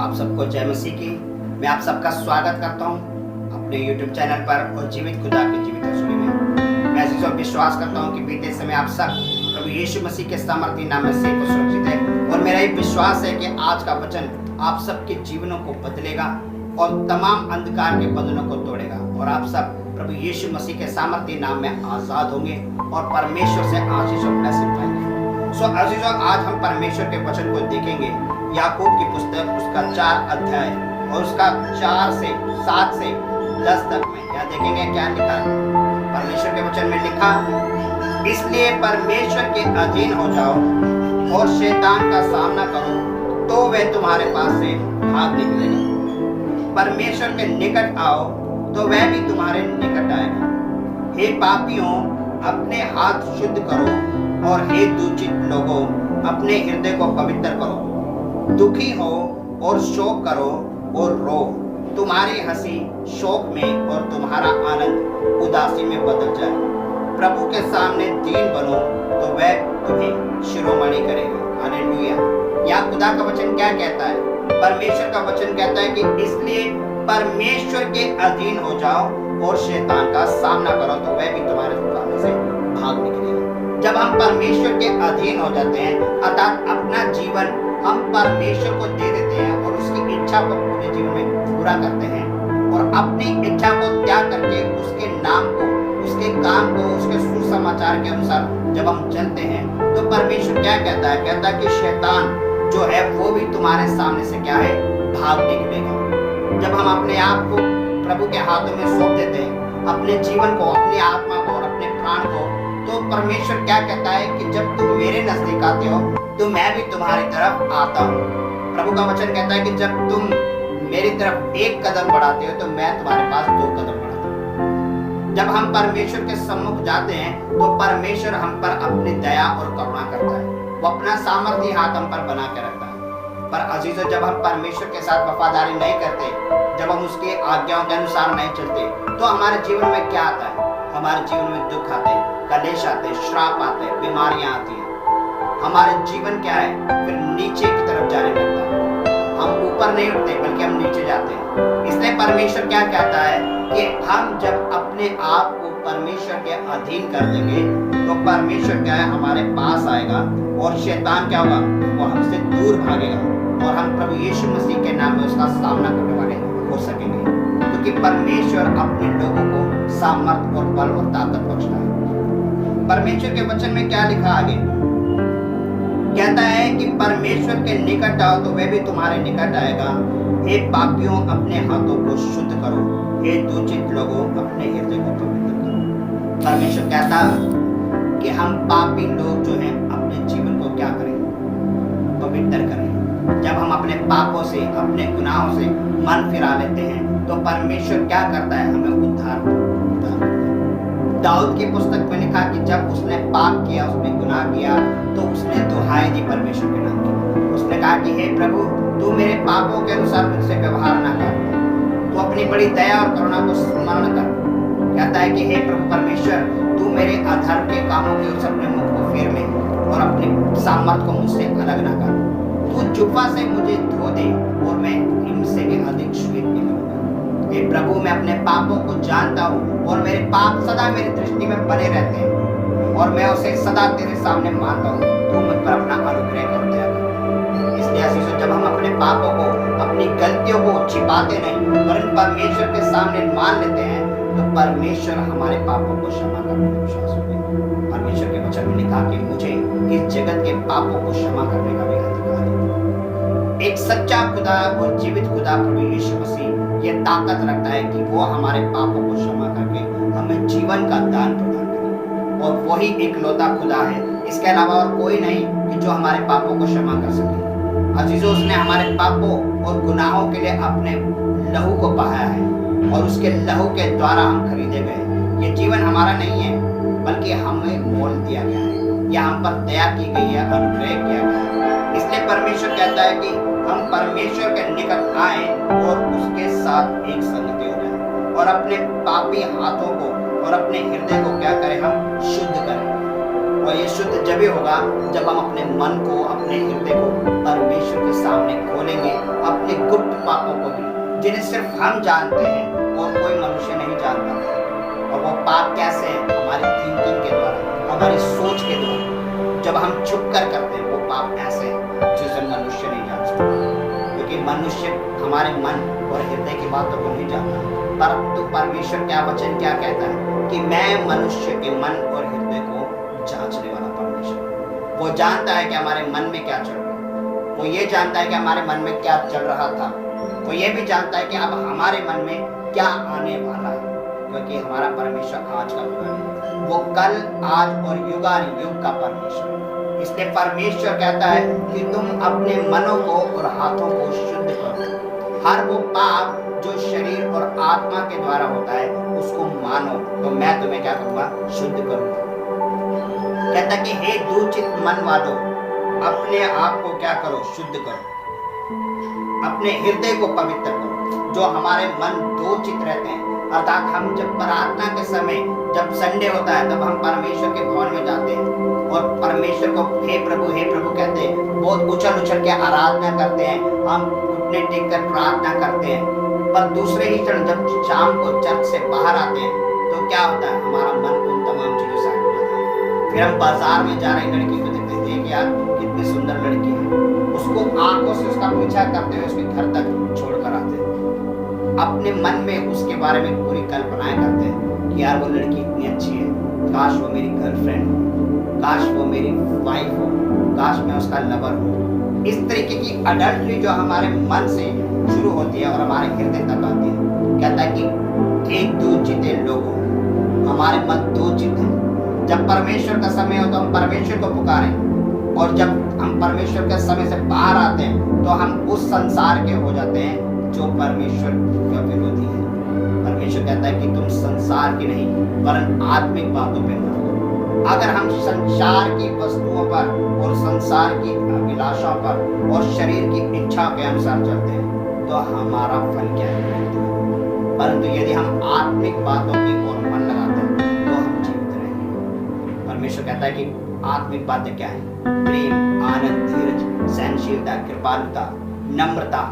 आप सबको जय मसीह की। मैं आप सबका स्वागत करता हूं अपने YouTube चैनल पर और जीवित खुदा की जीवित रसोई में। मैं अजीजों विश्वास करता हूं कि बीते समय आप सब प्रभु यीशु मसीह के सामर्थी नाम में से सुरक्षित है और मेरा एक विश्वास है कि आज का वचन आप सबके जीवनों को बदलेगा और तमाम अंधकार के बंधनों को तोड़ेगा और आप सब प्रभु यीशु मसीह के सामर्थी नाम में आजाद होंगे और परमेश्वर से आशीष और ब्लेसिंग पाएंगे। अजीजों, आज हम परमेश्वर के वचन को देखेंगे। याकूब की पुस्तक उसका 4 अध्याय और उसका 4 से 7 से 10 तक में क्या देखेंगे, क्या लिखा है परमेश्वर के वचन में। लिखा, इसलिए परमेश्वर के अधीन हो जाओ और शैतान का सामना करो तो वह तुम्हारे पास से भाग निकलेगा। परमेश्वर के निकट आओ तो वह भी तुम्हारे निकट आएगा। हे पापियों, अपने हाथ शुद्ध करो और हे दूषित लोगों, अपने हृदय को पवित्र करो। दुखी हो और शोक करो और रो। तुम्हारी हंसी शोक में और तुम्हारा आनंद उदासी में बदल जाए। प्रभु के सामने दीन बनो तो वह तुम्हें शिरोमणि करेगा। हालेलुया। यहाँ खुदा का वचन क्या कहता है? परमेश्वर का वचन कहता है कि इसलिए परमेश्वर के अधीन हो जाओ और शैतान का सामना करो तो वह भी तुम्हारे सामने से भाग निकलेगा। जब हम परमेश्वर के अधीन हो जाते हैं, अर्थात अपना जीवन हम परमेश्वर को दे देते हैं और उसकी इच्छा को पूरे जीवन में पूरा करते हैं और अपनी इच्छा को त्याग करके उसके नाम को, उसके काम को, उसके सुसमाचार के अनुसार जब हम चलते हैं तो परमेश्वर क्या कहता है? कहता है कि शैतान जो है वो भी तुम्हारे सामने से क्या है, भाग निकलेगा। जब हम अपने आप को प्रभु के हाथों में सौंप देते हैं, अपने जीवन को, अपनी आत्मा को और अपने प्राण को, तो परमेश्वर क्या कहता है कि जब तुम मेरे नजदीक आते हो तो मैं भी तुम्हारी तरफ आता हूँ। प्रभु का वचन कहता है कि जब तुम मेरी तरफ एक कदम बढ़ाते हो तो मैं तुम्हारे पास 2 कदम बढ़ाता हूँ। जब हम परमेश्वर के सम्मुख जाते हैं तो परमेश्वर हम पर अपनी दया और करुणा करता है। वो अपना सामर्थी हाथ हम पर बना के रखता है। पर अजीजों, जब हम परमेश्वर के साथ वफादारी नहीं करते, जब हम उसकी आज्ञाओं के अनुसार नहीं चलते, तो हमारे जीवन में क्या आता है? हमारे जीवन में दुख आते हैं, कलेश आते हैं, श्राप आते हैं, बीमारियां आती हैं। हमारे जीवन क्या है, फिर नीचे की तरफ जाने लगता है। हम ऊपर नहीं उठते बल्कि हम नीचे जाते हैं। इसलिए परमेश्वर क्या कहता है कि हम जब अपने आप को परमेश्वर के अधीन कर देंगे तो परमेश्वर क्या है, हमारे पास आएगा और शैतान क्या होगा, वो हमसे दूर भागेगा और हम प्रभु यीशु मसीह के नाम में उसका सामना करने वाले हो सकेंगे, क्योंकि परमेश्वर अपने लोगों को सामर्थ और बल और ताकत बख्शता है। परमेश्वर के वचन में क्या लिखा आगे? कहता है कि परमेश्वर के निकट आओ तो वह भी तुम्हारे निकट आएगा। हे पापियों, अपने हाथों को शुद्ध करो। हे दूषित लोगों, अपने हृदय को पवित्र करो। परमेश्वर कहता कि हम पापी लोग जो हैं अपने जीवन को क्या करें, पवित्र करें। जब हम अपने पापों से, अपने गुनाहों से मन फिरा लेते हैं तो परमेश्वर क्या करता है, हमें उद्धार करता है। दाऊद की पुस्तक में लिखा कि जब उसने पाप किया, उसने गुनाह किया, तो उसने दुहाई दी परमेश्वर के नाम की। उसने कहा कि हे प्रभु, तू मेरे पापों के अनुसार मुझसे व्यवहार न कर, तू अपनी बड़ी दया और करुणा को स्मरण कर। कहता है कि हे प्रभु परमेश्वर, तू मेरे अधर्म के कामों के उस अपने मुख को फेर ले और अपने सामर्थ को मुझसे अलग न कर। तू जुफा से मुझे धो दे और मैं हिम से भी अधिक श्वेत निकलूंगा। हे प्रभु, मैं अपने पापों को जानता हूँ और मेरे पाप सदा मेरी दृष्टि में बने रहते हैं और मैं उसे सदा तेरे सामने मानता हूँ। तू मुझ पर अपना अनुग्रह कर दया कर। इसलिए अजीजों, जब हम अपने पापों को, अपनी गलतियों को छिपाते नहीं और इन परमेश्वर के सामने मान लेते हैं तो परमेश्वर हमारे पापों को क्षमा करने में विश्वास होगा। परमेश्वर के वचन में लिखा कि मुझे इस जगत के पापों को क्षमा करने का भी अधिकार है। एक सच्चा खुदा और जीवित खुदा प्रभु यीशु मसीह ये ताकत रखता है कि वो हमारे पापों को क्षमा करके हमें जीवन का दान प्रदान करे और वही इकलौता खुदा है। इसके अलावा और कोई नहीं कि जो हमारे पापों को क्षमा कर सके। अजीजों, उसने हमारे पापों और गुनाहों के लिए अपने लहू को बहाया है और उसके लहू के द्वारा हम खरीदे गए। ये जीवन हमारा नहीं है बल्कि हमें मोल दिया गया है, या हम पर दया की गई है, अनुग्रह किया गया है। इसलिए परमेश्वर कहता है कि हम परमेश्वर के निकट आए और उसके साथ एक संगति हो जाए और अपने पापी हाथों को और अपने हृदय को क्या करें, हम शुद्ध करें। और ये शुद्ध जब ही होगा जब हम अपने मन को, अपने हृदय को परमेश्वर के सामने खोलेंगे, अपने गुप्त पापों को भी, जिन्हें सिर्फ हम जानते हैं और कोई मनुष्य नहीं जानता। और वो पाप कैसे है? हमारी थिंकिंग के द्वारा, हमारी सोच के द्वारा जब हम छुप कर करते हैं, वो पाप ऐसे है जिसे मनुष्य नहीं जान सकता, क्योंकि मनुष्य हमारे मन और हृदय की बातों को नहीं जानता। परंतु परमेश्वर क्या वचन क्या कहता है कि मैं मनुष्य के मन और हृदय को जांचने वाला परमेश्वर। वो जानता है कि हमारे मन में क्या चल रहा है, वो ये जानता है कि हमारे मन में क्या चल रहा था, वो ये भी जानता है कि अब हमारे मन में क्या आने वाला है, क्योंकि हमारा परमेश्वर आज का खुदा है, वो कल, आज और युगानुयुग का परमेश्वर है। इसलिए परमेश्वर कहता है कि तुम अपने मनों को और हाथों को शुद्ध करो। हर वो पाप जो शरीर और आत्मा के द्वारा होता है उसको मानो, तो मैं तुम्हें क्या करूंगा? शुद्ध करूंगा। कहता कि हे दूषित मन वालों, अपने आप को क्या करो? शुद्ध करो, अपने हृदय को पवित्र करो। जो हमारे मन दूषित रहते हैं, अर्थात हम जब प्रार्थना के समय, जब संडे होता है, तब हम परमेश्वर के भवन में जाते हैं और परमेश्वर को हे प्रभु कहते हैं, बहुत उछल उछल के आराधना करते हैं, हम घुटने टेक कर प्रार्थना करते हैं। पर दूसरे ही क्षण जब शाम को चर्च से बाहर आते हैं तो क्या होता है? हमारा मन उन तमाम चीजों से हट जाता है। फिर हम बाजार में जा रही लड़की को देखते हैं, देख यार कितनी सुंदर लड़की है, उसको आंखों से उसका पीछा करते हुए उसके घर तक छोड़कर आते हैं। अपने मन में उसके बारे में पूरी कल्पनाएं करते हैं कि यार वो लड़की इतनी अच्छी है, काश वो मेरी गर्लफ्रेंड हो, काश वो मेरी वाइफ हो, काश मैं उसका लवर हूँ। इस तरीके की अडल्ट्री जो हमारे मन से शुरू होती है और हमारे हृदय तक आती है। कहता है कि एक दूषित लोगों, हमारे मन दूषित हैं। जब परमेश्वर का समय हो तो हम परमेश्वर को पुकारें, और जब हम परमेश्वर के समय से बाहर आते हैं तो हम उस संसार के हो जाते हैं जो परमेश्वर का विरोधी है। परमेश्वर कहता है कि तुम संसार की नहीं वरन आत्मिक बातों पे मत करो। अगर हम संसार की वस्तुओं पर और संसार की अभिलाषाओं पर और शरीर की इच्छा के अनुसार चलते हैं तो हमारा फल क्या है? परंतु यदि हम आत्मिक बातों की ओर मन लगाते हैं तो हम जीवित रहेंगे। परमेश्वर कहता है कि आत्मिक बातें क्या है? प्रेम, आनंद, धीरज, सहनशीलता, कृपालुता, नम्रता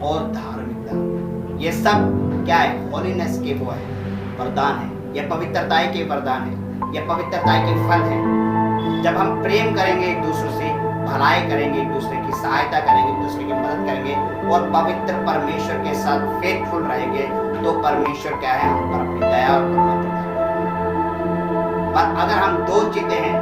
और धार्मिकता। ये सब क्या है? होलीनेस के वो है, वरदान है। ये पवित्रता के वरदान है, ये पवित्रता के फल है। जब हम प्रेम करेंगे एक दूसरे से, भलाई करेंगे, एक दूसरे की सहायता करेंगे, एक दूसरे की मदद करेंगे और पवित्र परमेश्वर के साथ फेथफुल रहेंगे तो परमेश्वर क्या है? हम पर अपनी दया और करुणा दिखाएगा। पर अगर हम दो चीजें हैं,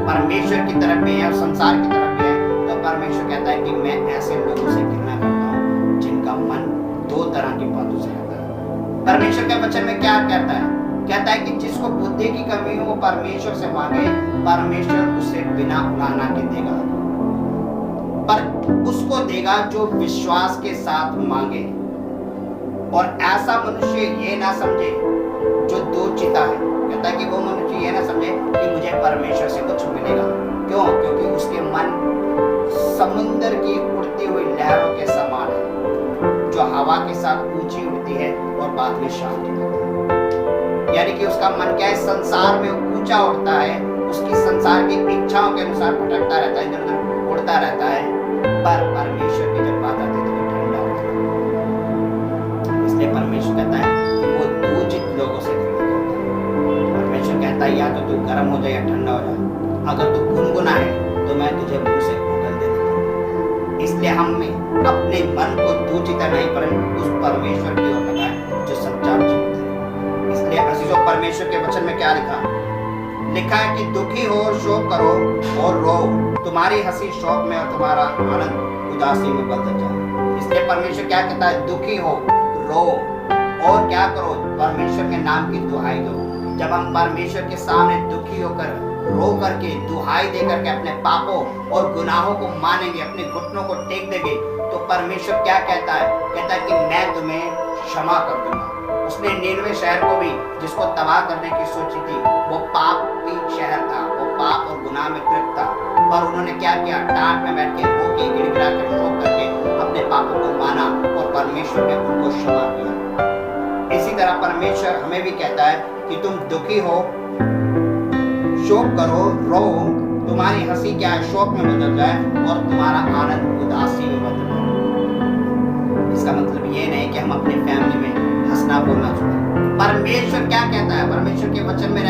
परमेश्वर की तरफ भी है और संसार की तरफ भी है, तो परमेश्वर कहता है कि मैं ऐसे लोगों से घृणा करता हूँ जिनका मन दो तरह की बातों से रहता है। परमेश्वर के वचन में क्या कहता है? कहता है कि जिसको बुद्धि की कमी हो वो परमेश्वर से मांगे, परमेश्वर उसे बिना उलाहना के देगा, पर उसको देगा जो विश्वास के साथ मांगे। और ऐसा मनुष्य ये ना समझे जो दूषिता है। कहता है कि वो मनुष्य ये ना समझे कि मुझे परमेश्वर से कुछ मिलेगा। क्यों? क्योंकि उसके मन समुद्र की उड़ती हुई लहरों के समान है, जो हवा के साथ ऊंची उड़ती है और बाद में शांत हो जाती है। यानी कि उसका मन क्या है? संसार में ऊंचा उड़ता है, उसकी संसार की इच्छाओं के अनुसार भटकता रहता है, इधर उधर उड़ता रहता है, पर परमेश्वर की जब बात आती है तो वो ठंडा होता है। इसलिए परमेश्वर कहता है कि वो दूषित लोगों से घृणा करता है। परमेश्वर कहता है या तो तू गर्म हो जाए या ठंडा हो जाए, अगर तू गुनगुना है तो मैं तुझे मुंह से उगल दे दूंगा। इसलिए हमें अपने मन को दूषित नहीं परंतु उस परमेश्वर की ओर लगाएं जो सच्चा जीवित है। इसलिए अजीजों, परमेश्वर के वचन में क्या लिखा है कि दुखी हो और शोक करो और रो, तुम्हारी हंसी शोक में और तुम्हारा आनंद उदासी में बदल जाए। इसलिए परमेश्वर क्या कहता है? दुखी हो, रो और क्या करो? परमेश्वर के नाम की दुहाई दो। जब हम परमेश्वर के सामने दुखी होकर, रो करके, दुहाई दे करके अपने पापों और गुनाहों को मानेंगे, अपने घुटनों को टेक देंगे, तो परमेश्वर क्या कहता है? कहता है कि मैं तुम्हें क्षमा कर दूंगा। उसने नीनवे शहर को भी, जिसको तबाह करने की सोची थी, वो पापी शहर था, वो पाप और गुनाह में तृप्त था, पर उन्होंने क्या किया? टाट में बैठ के, रो के, गिड़गिड़ा कर, रो करके अपने पापों को माना और परमेश्वर ने उनको क्षमा किया। इसी तरह परमेश्वर हमें भी कहता है कि तुम दुखी हो, शोक करो, रो, तुम्हारी हंसी क्या है शोक में बदल जाए और तुम्हारा आनंद उदासी में बदल जाए। इसका मतलब ये नहीं कि हम अपनी फैमिली में हंसना बोलना छोड़ें। परमेश्वर क्या कहता है? परमेश्वर के वचन में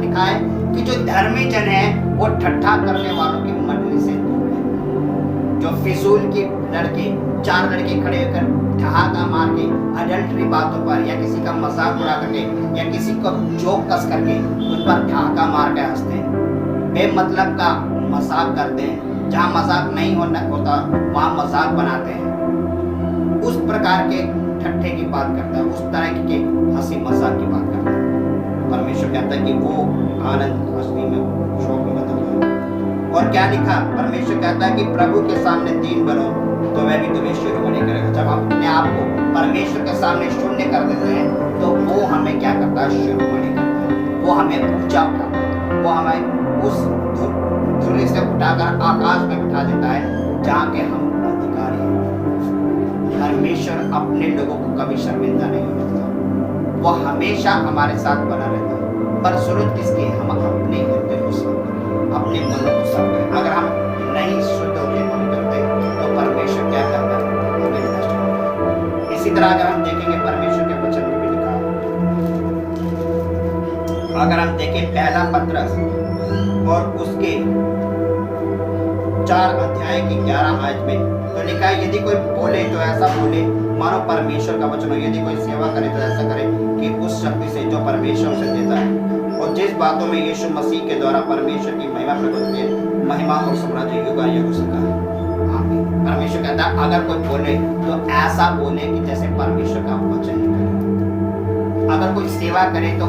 लिखा है कि जो धर्मी जन है वो ठट्ठा करने वालों की मंडली से दूर है। जो फिजूल की लड़के, चार लड़के खड़े होकर ठहाका मार के अडल्ट्री बातों पर या किसी का मजाक उड़ा करके या किसी को जोक कस करके उन पर ठहाका मार के हंसते हैं, बेमतलब का मजाक करते हैं, जहाँ मजाक नहीं होता वहाँ मजाक बनाते हैं, उस प्रकार के ठट्ठे की बात करता है, उस तरह के हंसी मजाक की बात करता है। परमेश्वर कहता है कि वो आनंद हंसी में शोक में बदल जाए। और क्या लिखा? परमेश्वर कहता है कि प्रभु के सामने दीन बनो तो वह भी तुम्हें शिरोमणि करेगा। जब हम अपने आप को परमेश्वर के सामने शून्य कर देते हैं तो वो हमें क्या करता है? शिरोमणि करता है। वो हमें ऊंचा उठाता है, वो हमें उस धुरी से उठाकर आकाश में बिठा देता है जहाँ के हम अधिकारी हैं। परमेश्वर अपने लोगों को कभी शर्मिंदा नहीं होने देता, वो हमेशा हमारे साथ बना रहता है। पर जरूरत किसकी? हम अपने हृदय को साफ करें, अपने मन को साफ करें। अगर हम नहीं शुद्ध होते करते तो परमेश्वर क्या करता है? हमें नष्ट करता है। इसी तरह अगर हम देखेंगे परमेश्वर के वचन में भी लिखा, अगर हम देखें पहला पत्रस और उसके 4 अध्याय की 11 आयत में तो लिखा है, यदि कोई बोले तो ऐसा बोले मानो परमेश्वर का वचन हो, यदि कोई सेवा करे तो ऐसा करे कि उस शक्ति से जो परमेश्वर से देता है और जिस बातों में यीशु मसीह के द्वारा परमेश्वर की महिमा प्रकट होती है, महिमा और साम्राज्य युगानुयुग हो सका है। परमेश्वर कहता है अगर कोई बोले तो ऐसा बोले कि जैसे परमेश्वर का वचन करे। अगर कोई सेवा करे तो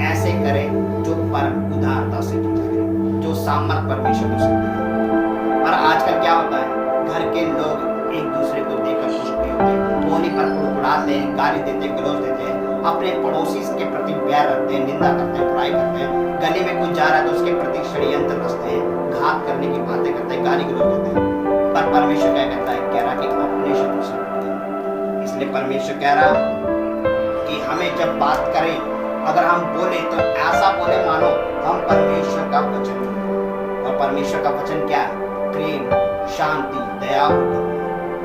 ऐसे करे जो परम उदारता से करे, जो सामर्थ परमेश्वर को सकते हैं। पर आजकल क्या होता है? घर के लोग एक दूसरे को देखकर खुश नहीं होते, बोली पर उड़ाते हैं, गाली देते हैं, गलौज देते हैं, अपने पड़ोसी के प्रति प्यार रखते हैं, निंदा करते हैं, बुराई करते हैं। गली में कुछ जा रहा है तो उसके प्रति षड्यंत्र रचते हैं, घात करने की बातें करते हैं, गाली गलौज देते हैं। पर परमेश्वर क्या कहता है? कह रहा कि अपने शत्रु से लड़ो। इसलिए परमेश्वर कह रहा कि हमें जब बात करें, अगर हम बोले तो ऐसा बोले मानो हम परमेश्वर का वचन। और परमेश्वर का वचन क्या है? प्रेम, शांति, दया।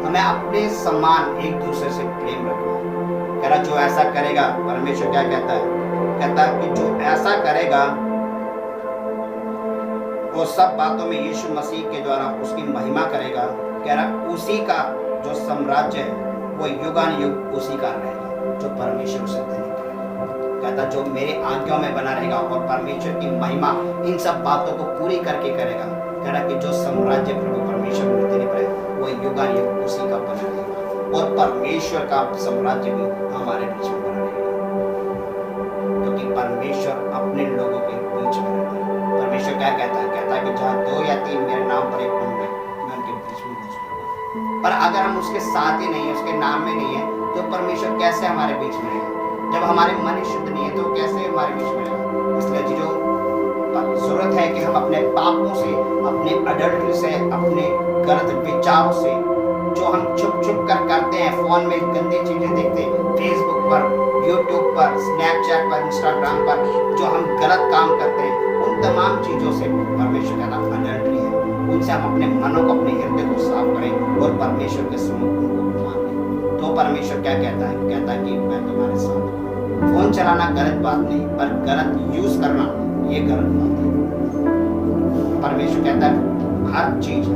हमें अपने समान एक दूसरे से प्रेम रखना। कह रहा जो ऐसा करेगा, परमेश्वर क्या कहता है? कहता है कि जो ऐसा करेगा वो सब बातों में यीशु मसीह के द्वारा उसकी महिमा करेगा। कह रहा उसी का जो साम्राज्य है वो युगानुयुग उसी का रहेगा, जो परमेश्वर से देने करेगा। कहता जो मेरे आज्ञाओं में बना रहेगा और परमेश्वर की महिमा इन सब बातों को पूरी करके करेगा। कह रहा कि जो साम्राज्य प्रभु परमेश्वर में देने पड़े वो युगानुयुग उसी का बना रहेगा और परमेश्वर का साम्राज्य भी हमारे बीच में बना रहेगा, क्योंकि परमेश्वर अपने लोगों के बीच में रहता है। परमेश्वर क्या कहता है? कहता है कि जहाँ 2 या 3 मेरे नाम पर एक होंगे मैं उनके बीच में घुसूंगा। पर अगर हम उसके साथ ही नहीं है, उसके नाम में नहीं है, तो परमेश्वर कैसे हमारे बीच में रहेगा? जब हमारे मन शुद्ध नहीं है तो कैसे हमारे बीच में रहेगा? इसलिए जो जरूरत है कि हम अपने पापों से, अपने अडल्ट्री से, अपने गलत विचारों से, जो हम छुप छुप कर करते हैं, फोन में गंदी चीजें देखते हैं, फेसबुक पर, यूट्यूब पर, स्नैपचैट पर, इंस्टाग्राम पर जो हम गलत काम करते हैं, उन तमाम चीजों से परमेश्वर का नाम अडल्ट्री है। उनसे हम अपने मनों को, अपने हृदय को साफ करें और परमेश्वर के सम्मुख उनको मांगें। तो परमेश्वर क्या कहता है? कहता है कि मैं तुम्हारे साथ हूं। फोन चलाना गलत बात नहीं, पर गलत यूज करना ये गलत बात है। परमेश्वर कहता है हर चीज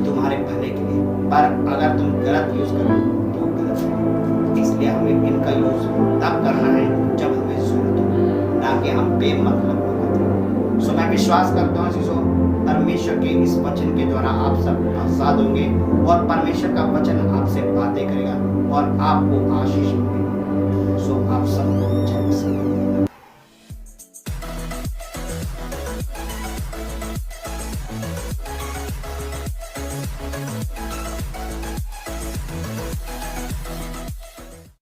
तुम्हारे भले के लिए, पर अगर तुम गलत यूज करो तो गलत है। इसलिए हमें इनका यूज तब करना है जब हमें जरूरत हो, ना कि हम बेमतलब हो। सो मैं विश्वास करता हूँ शिशो परमेश्वर के इस वचन के द्वारा आप सब आजाद होंगे और परमेश्वर का वचन आपसे बातें करेगा और आपको आशीष मिलेगी। सो आप सबको जय मसीह।